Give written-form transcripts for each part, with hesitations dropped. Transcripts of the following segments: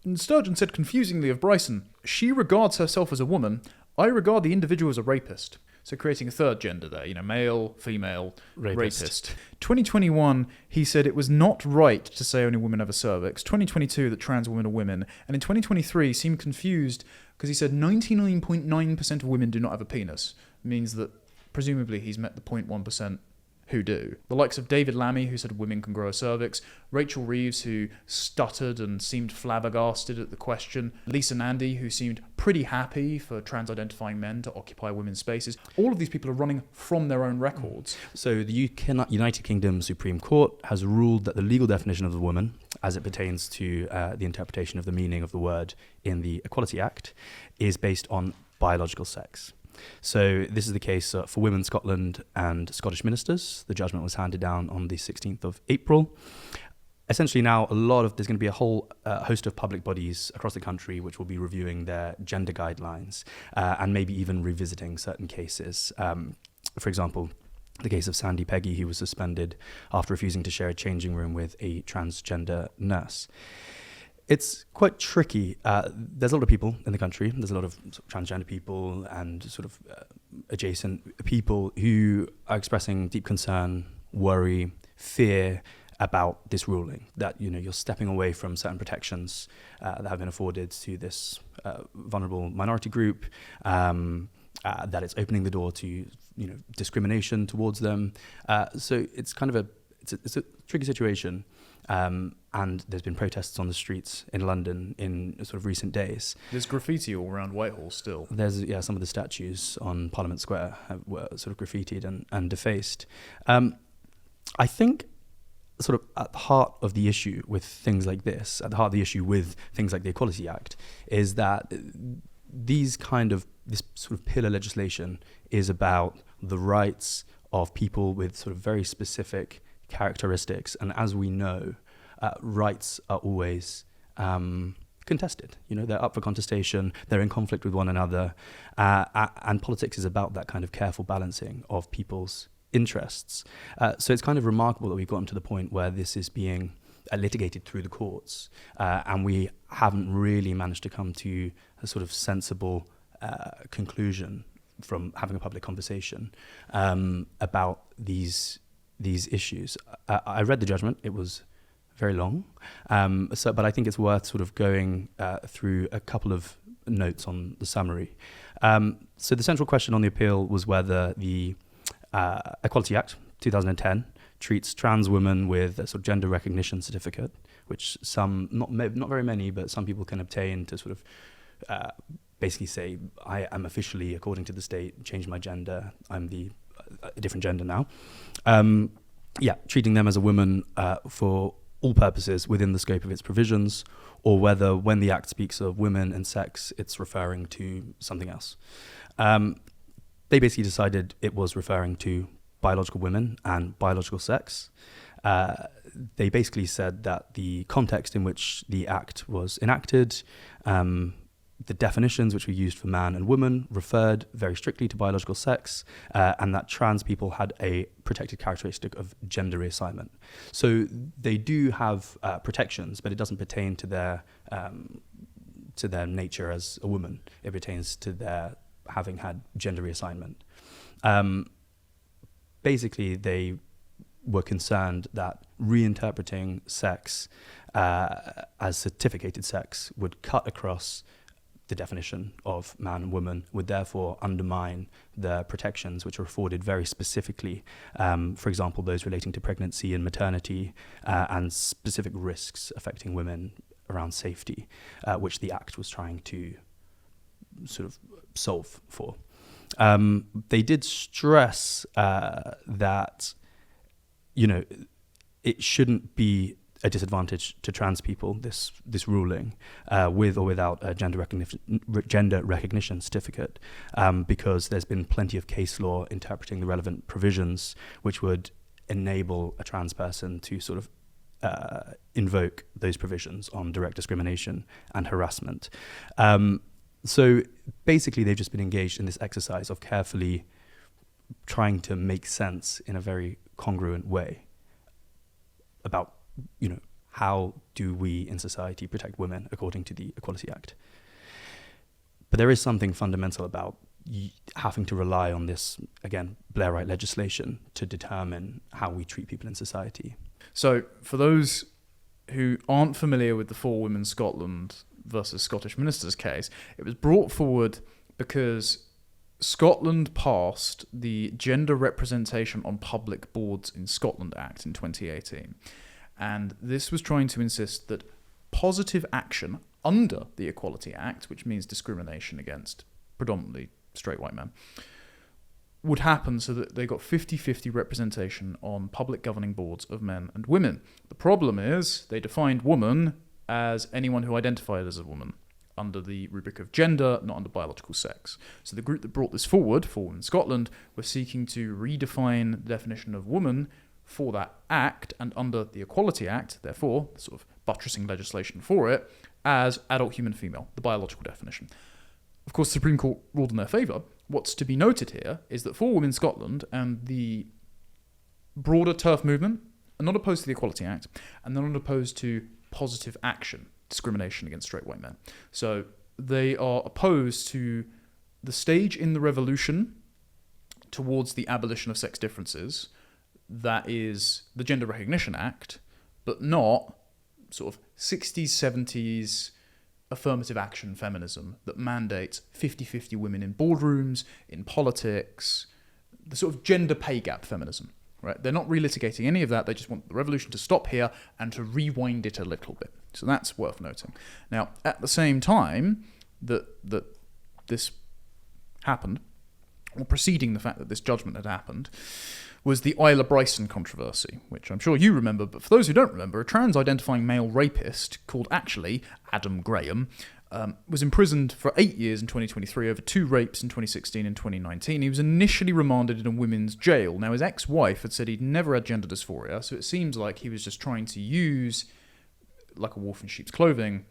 And Sturgeon said confusingly of Bryson, she regards herself as a woman, I regard the individual as a rapist. So creating a third gender there, male, female, rapist. 2021, he said it was not right to say only women have a cervix. 2022, that trans women are women. And in 2023, he seemed confused because he said 99.9% of women do not have a penis. It means that presumably he's met the 0.1% who do. The likes of David Lammy, who said women can grow a cervix, Rachel Reeves, who stuttered and seemed flabbergasted at the question, Lisa Nandy, who seemed pretty happy for trans-identifying men to occupy women's spaces. All of these people are running from their own records. So the United Kingdom Supreme Court has ruled that the legal definition of the woman, as it pertains to the interpretation of the meaning of the word in the Equality Act, is based on biological sex. So this is the case for Women Scotland and Scottish ministers. The judgment was handed down on the 16th of April. Essentially now there's going to be a whole host of public bodies across the country which will be reviewing their gender guidelines and maybe even revisiting certain cases. For example, the case of Sandy Peggy, who was suspended after refusing to share a changing room with a transgender nurse. It's quite tricky. There's a lot of people in the country. There's a lot of sort of transgender people and sort of adjacent people who are expressing deep concern, worry, fear about this ruling, that you're stepping away from certain protections that have been afforded to this vulnerable minority group, that it's opening the door to discrimination towards them. So it's kind of it's a tricky situation. And there's been protests on the streets in London in sort of recent days. There's graffiti all around Whitehall still. There's some of the statues on Parliament Square were sort of graffitied and defaced. I think sort of at the heart of the issue with things like this, at the heart of the issue with things like the Equality Act, is that this sort of pillar legislation is about the rights of people with sort of very specific characteristics, and as we know, rights are always contested. They're up for contestation, they're in conflict with one another, and politics is about that kind of careful balancing of people's interests. So it's kind of remarkable that we've gotten to the point where this is being litigated through the courts, and we haven't really managed to come to a sort of sensible conclusion from having a public conversation about these issues. I read the judgment. It was very long, but I think it's worth sort of going through a couple of notes on the summary. So the central question on the appeal was whether the Equality Act 2010 treats trans women with a sort of gender recognition certificate, which some, not very many, but some people can obtain to sort of basically say, I am officially, according to the state, changed my gender, I'm a different gender now. Treating them as a woman for all purposes within the scope of its provisions, or whether when the Act speaks of women and sex, it's referring to something else. They basically decided it was referring to biological women and biological sex. They basically said that the context in which the Act was enacted, the definitions which were used for man and woman referred very strictly to biological sex, and that trans people had a protected characteristic of gender reassignment. So they do have protections, but it doesn't pertain to their nature as a woman. It pertains to their having had gender reassignment. Basically, they were concerned that reinterpreting sex as certificated sex would cut across the definition of man and woman, would therefore undermine the protections which are afforded very specifically, for example, those relating to pregnancy and maternity, and specific risks affecting women around safety, which the Act was trying to sort of solve for. They did stress that, it shouldn't be a disadvantage to trans people, this ruling, with or without a gender recognition certificate, because there's been plenty of case law interpreting the relevant provisions which would enable a trans person to sort of invoke those provisions on direct discrimination and harassment. So basically, they've just been engaged in this exercise of carefully trying to make sense in a very congruent way about, how do we in society protect women according to the Equality Act? But there is something fundamental about having to rely on this, again, Blairite legislation to determine how we treat people in society. So for those who aren't familiar with the Four Women Scotland versus Scottish Ministers case, it was brought forward because Scotland passed the Gender Representation on Public Boards in Scotland Act in 2018. And this was trying to insist that positive action under the Equality Act, which means discrimination against predominantly straight white men, would happen so that they got 50-50 representation on public governing boards of men and women. The problem is they defined woman as anyone who identified as a woman under the rubric of gender, not under biological sex. So the group that brought this forward, For Women Scotland, were seeking to redefine the definition of woman for that act, and under the Equality Act, therefore, sort of buttressing legislation for it, as adult human female, the biological definition. Of course, the Supreme Court ruled in their favour. What's to be noted here is that For Women Scotland and the broader TERF movement are not opposed to the Equality Act, and they're not opposed to positive action, discrimination against straight white men. So they are opposed to the stage in the revolution towards the abolition of sex differences, that is the Gender Recognition Act, but not sort of 60s, 70s affirmative action feminism that mandates 50-50 women in boardrooms, in politics, the sort of gender pay gap feminism, right? They're not relitigating any of that. They just want the revolution to stop here and to rewind it a little bit. So that's worth noting. Now, at the same time that this happened, or preceding the fact that this judgment had happened, was the Isla Bryson controversy, which I'm sure you remember, but for those who don't remember, a trans-identifying male rapist called actually Adam Graham was imprisoned for 8 years in 2023 over 2 rapes in 2016 and 2019. He was initially remanded in a women's jail. Now, his ex-wife had said he'd never had gender dysphoria, so it seems like he was just trying to use, like a wolf in sheep's clothing,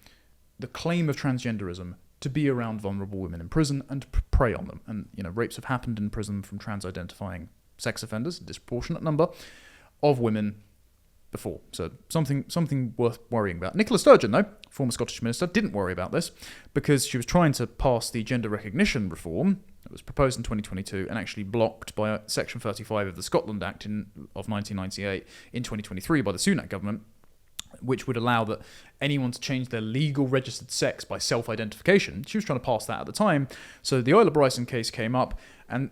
the claim of transgenderism to be around vulnerable women in prison and to prey on them. And, rapes have happened in prison from trans-identifying sex offenders, a disproportionate number of women before. So something worth worrying about. Nicola Sturgeon, though, former Scottish minister, didn't worry about this because she was trying to pass the gender recognition reform that was proposed in 2022 and actually blocked by Section 35 of the Scotland Act of 1998 in 2023 by the Sunak government, which would allow that anyone to change their legal registered sex by self-identification. She was trying to pass that at the time. So the Isla Bryson case came up, and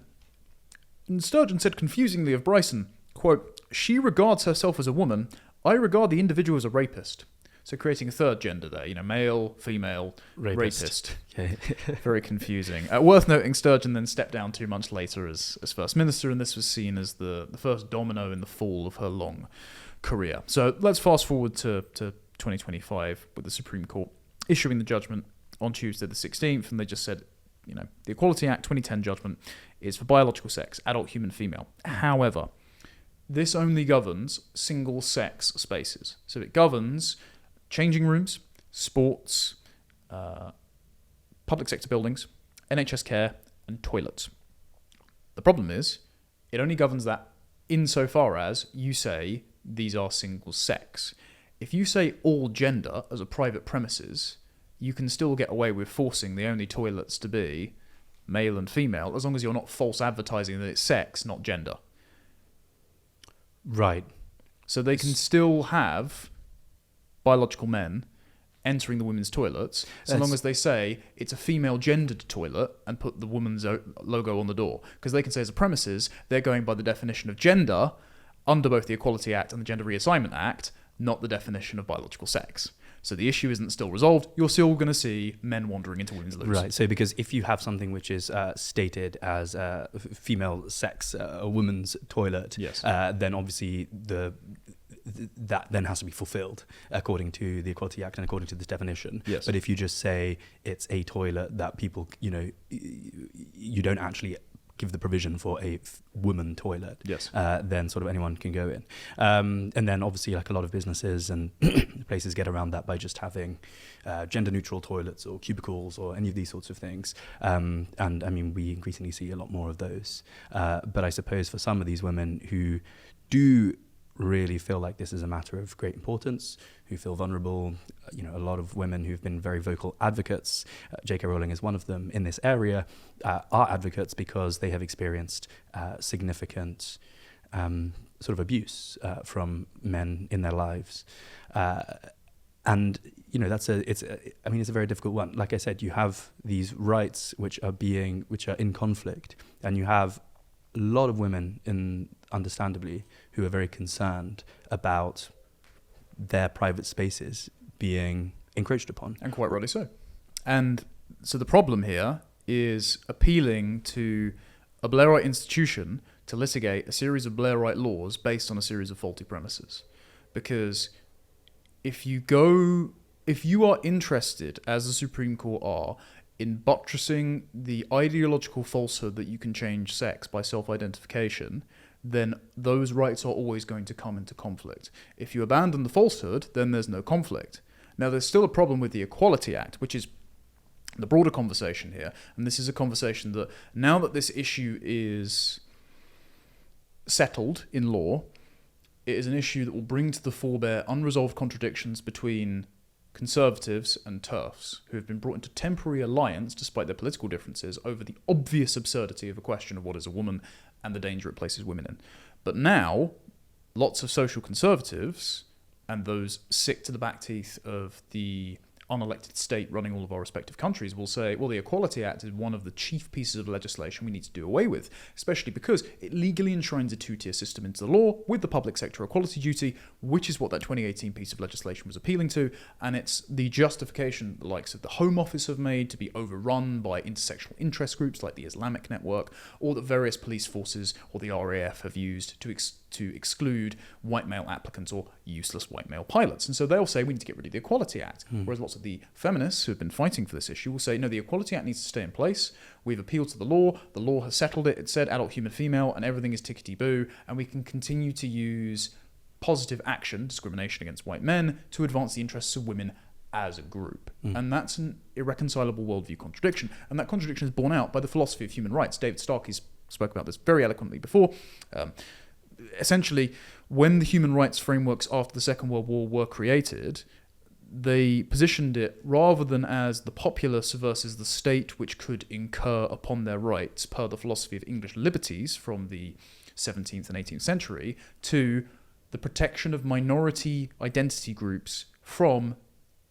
Sturgeon said confusingly of Bryson, quote, "She regards herself as a woman. I regard the individual as a rapist." So creating a third gender there, male, female, rapist. Okay. Very confusing. Worth noting, Sturgeon then stepped down 2 months later as First Minister, and this was seen as the first domino in the fall of her long career. So let's fast forward to 2025 with the Supreme Court issuing the judgment on Tuesday the 16th, and they just said, the Equality Act 2010 judgment is for biological sex, adult human female. However, this only governs single-sex spaces. So it governs changing rooms, sports, public sector buildings, NHS care, and toilets. The problem is, it only governs that insofar as you say these are single-sex. If you say all gender as a private premises, you can still get away with forcing the only toilets to be male and female, as long as you're not false advertising that it's sex, not gender. Right. So they can still have biological men entering the women's toilets, so long as they say it's a female gendered toilet and put the woman's logo on the door. Because they can say as a premises, they're going by the definition of gender under both the Equality Act and the Gender Reassignment Act, not the definition of biological sex. So the issue isn't still resolved. You're still going to see men wandering into women's loos. Right. So because if you have something which is stated as female sex, a woman's toilet, yes. Then obviously that then has to be fulfilled according to the Equality Act and according to this definition. Yes. But if you just say it's a toilet that people, you don't actually give the provision for a woman toilet, yes. Then sort of anyone can go in. And then obviously like a lot of businesses and places get around that by just having gender neutral toilets or cubicles or any of these sorts of things. And I mean, we increasingly see a lot more of those. But I suppose for some of these women who do really feel like this is a matter of great importance, who feel vulnerable. A lot of women who've been very vocal advocates, J.K. Rowling is one of them in this area, are advocates because they have experienced significant sort of abuse from men in their lives. And it's a very difficult one. Like I said, you have these rights which are in conflict, and you have a lot of women, understandably, who are very concerned about their private spaces being encroached upon. And quite rightly so. And so the problem here is appealing to a Blairite institution to litigate a series of Blairite laws based on a series of faulty premises. Because if you are interested, as the Supreme Court are, in buttressing the ideological falsehood that you can change sex by self-identification, then those rights are always going to come into conflict. If you abandon the falsehood, then there's no conflict. Now, there's still a problem with the Equality Act, which is the broader conversation here. And this is a conversation that, now that this issue is settled in law, it is an issue that will bring to the forebear unresolved contradictions between Conservatives and TERFs, who have been brought into temporary alliance despite their political differences over the obvious absurdity of a question of what is a woman and the danger it places women in. But now, lots of social conservatives and those sick to the back teeth of the unelected state running all of our respective countries will say, well, the Equality Act is one of the chief pieces of legislation we need to do away with, especially because it legally enshrines a two-tier system into the law with the public sector equality duty, which is what that 2018 piece of legislation was appealing to, and it's the justification the likes of the Home Office have made to be overrun by intersectional interest groups like the Islamic Network, or that various police forces or the RAF have used to exclude white male applicants or useless white male pilots. And so they'll say we need to get rid of the Equality Act. Whereas lots of the feminists who have been fighting for this issue will say, no, the Equality Act needs to stay in place. We've appealed to the law has settled it, it said adult, human, female, and everything is tickety-boo, and we can continue to use positive action, discrimination against white men, to advance the interests of women as a group. And that's an irreconcilable worldview contradiction. And that contradiction is borne out by the philosophy of human rights. David Starkey spoke about this very eloquently before. Essentially, when the human rights frameworks after the Second World War were created, they positioned it rather than as the populace versus the state, which could incur upon their rights per the philosophy of English liberties from the 17th and 18th century, to the protection of minority identity groups from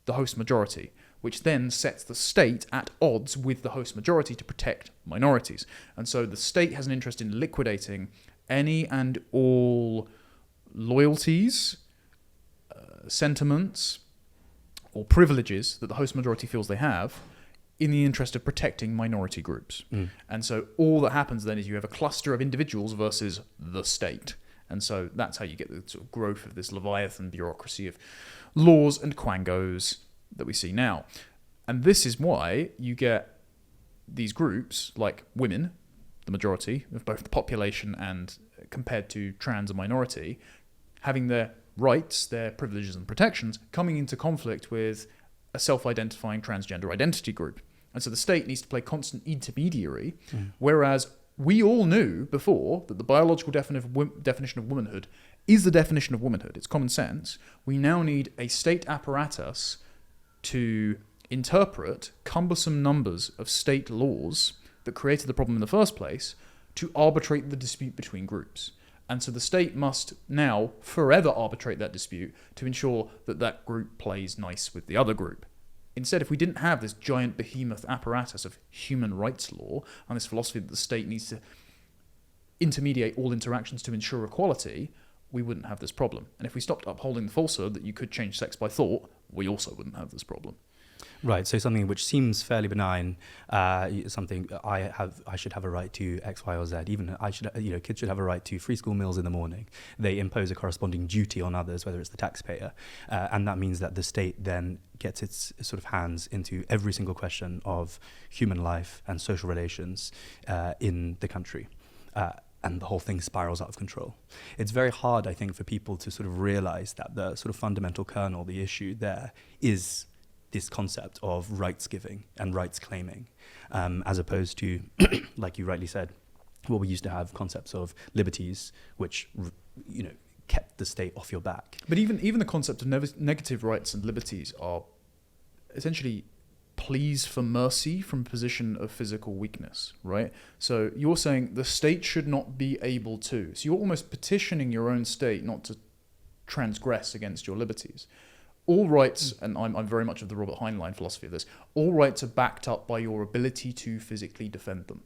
the host majority, which then sets the state at odds with the host majority to protect minorities. And so the state has an interest in liquidating any and all loyalties, sentiments, or privileges that the host majority feels they have in the interest of protecting minority groups. And so all that happens then is you have a cluster of individuals versus the state. And so that's how you get the sort of growth of this Leviathan bureaucracy of laws and quangos that we see now. And this is why you get these groups like women, the majority of both the population and compared to trans and minority, having their rights, their privileges and protections coming into conflict with a self-identifying transgender identity group. And so the state needs to play constant intermediary, whereas we all knew before that the biological definition of womanhood is the definition of womanhood. It's common sense. We now need a state apparatus to interpret cumbersome numbers of state laws that created the problem in the first place to arbitrate the dispute between groups. And so the state must now forever arbitrate that dispute to ensure that that group plays nice with the other group. Instead, if we didn't have this giant behemoth apparatus of human rights law and this philosophy that the state needs to intermediate all interactions to ensure equality, we wouldn't have this problem. And if we stopped upholding the falsehood that you could change sex by thought, we also wouldn't have this problem. Right, so something which seems fairly benign, something I should have a right to X, Y, or Z. Even kids should have a right to free school meals in the morning. They impose a corresponding duty on others, whether it's the taxpayer, and that means that the state then gets its sort of hands into every single question of human life and social relations in the country. And the whole thing spirals out of control. It's very hard, I think, for people to sort of realize that the sort of fundamental kernel, the issue there, is this concept of rights giving and rights claiming, as opposed to, like you rightly said, well, we used to have concepts of liberties, which kept the state off your back. But even the concept of negative rights and liberties are essentially pleas for mercy from a position of physical weakness, right? So you're saying the state should not be able to. So you're almost petitioning your own state not to transgress against your liberties. All rights, and I'm very much of the Robert Heinlein philosophy of this, all rights are backed up by your ability to physically defend them.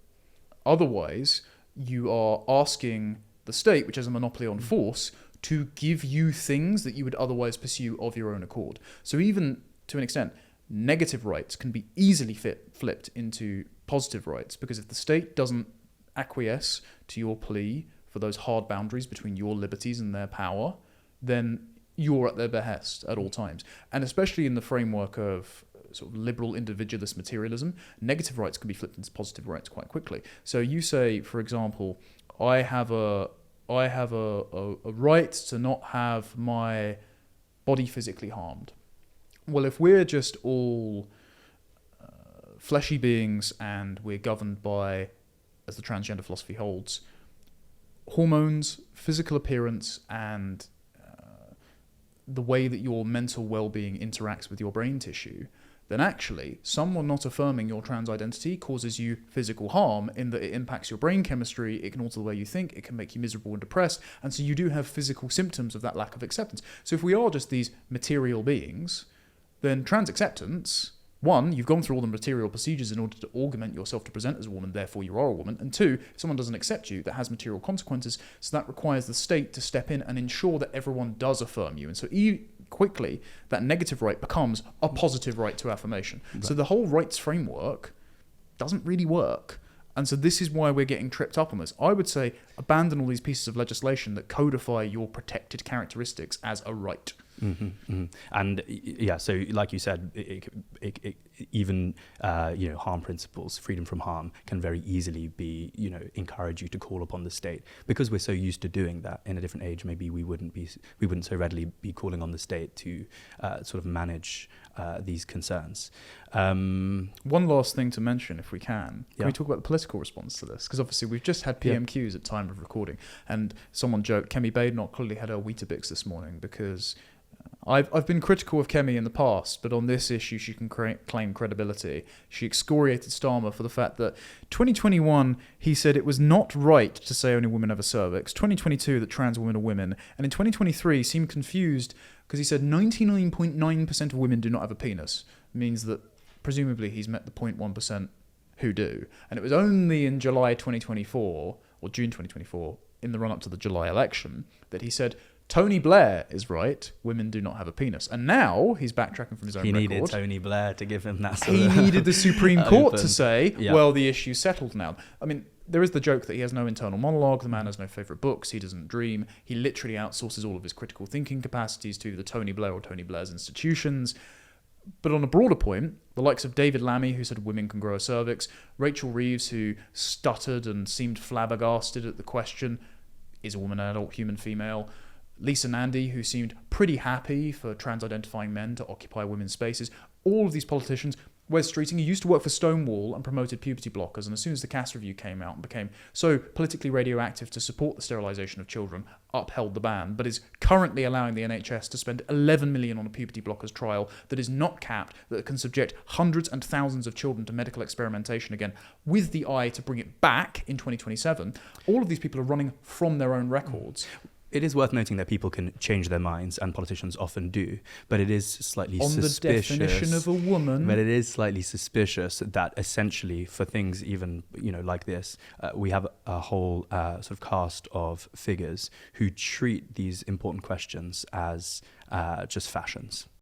Otherwise, you are asking the state, which has a monopoly on force, to give you things that you would otherwise pursue of your own accord. So even to an extent, negative rights can be easily flipped into positive rights, because if the state doesn't acquiesce to your plea for those hard boundaries between your liberties and their power, then you're at their behest at all times. And especially in the framework of sort of liberal individualist materialism, negative rights can be flipped into positive rights quite quickly. So you say, for example, I have a right to not have my body physically harmed. Well, if we're just all fleshy beings and we're governed by, as the transgender philosophy holds, hormones, physical appearance, and the way that your mental well-being interacts with your brain tissue, then actually someone not affirming your trans identity causes you physical harm in that it impacts your brain chemistry, it can alter the way you think, it can make you miserable and depressed, and so you do have physical symptoms of that lack of acceptance. So if we are just these material beings, then trans acceptance, one, you've gone through all the material procedures in order to augment yourself to present as a woman, therefore you are a woman, and two, if someone doesn't accept you, that has material consequences, so that requires the state to step in and ensure that everyone does affirm you. And so quickly, that negative right becomes a positive right to affirmation. Right. So the whole rights framework doesn't really work. And so this is why we're getting tripped up on this. I would say abandon all these pieces of legislation that codify your protected characteristics as a right. Mm-hmm, mm-hmm. And yeah, so like you said, even harm principles, freedom from harm, can very easily be encourage you to call upon the state, because we're so used to doing that. In a different age, maybe we wouldn't so readily be calling on the state to sort of manage these concerns. One last thing to mention, if we can we talk about the political response to this? Because obviously we've just had PMQs at time of recording, and someone joked Kemi Badenoch clearly had her Weetabix this morning, because I've been critical of Kemi in the past, but on this issue she can claim credibility. She excoriated Starmer for the fact that 2021 he said it was not right to say only women have a cervix, 2022 that trans women are women, and in 2023 seemed confused because he said 99.9% of women do not have a penis. It means that presumably he's met the 0.1% who do. And it was only in July 2024, or June 2024, in the run-up to the July election, that he said Tony Blair is right, women do not have a penis. And now he's backtracking from his own record. He needed Tony Blair to give him that He needed the Supreme Court to say, well, the issue's settled now. I mean, there is the joke that he has no internal monologue, the man has no favourite books, he doesn't dream, he literally outsources all of his critical thinking capacities to the Tony Blair or Tony Blair's institutions. But on a broader point, the likes of David Lammy, who said women can grow a cervix, Rachel Reeves, who stuttered and seemed flabbergasted at the question, is a woman an adult human female? Lisa Nandy, who seemed pretty happy for trans-identifying men to occupy women's spaces. All of these politicians. Wes Streeting, who used to work for Stonewall and promoted puberty blockers, and as soon as the Cass Review came out and became so politically radioactive to support the sterilisation of children, upheld the ban, but is currently allowing the NHS to spend 11 million on a puberty blockers trial that is not capped, that can subject hundreds and thousands of children to medical experimentation again, with the eye to bring it back in 2027. All of these people are running from their own records. It is worth noting that people can change their minds, and politicians often do, but it is slightly on suspicious. On the definition of a woman. But it is slightly suspicious that essentially for things even, like this, we have a whole sort of cast of figures who treat these important questions as just fashions.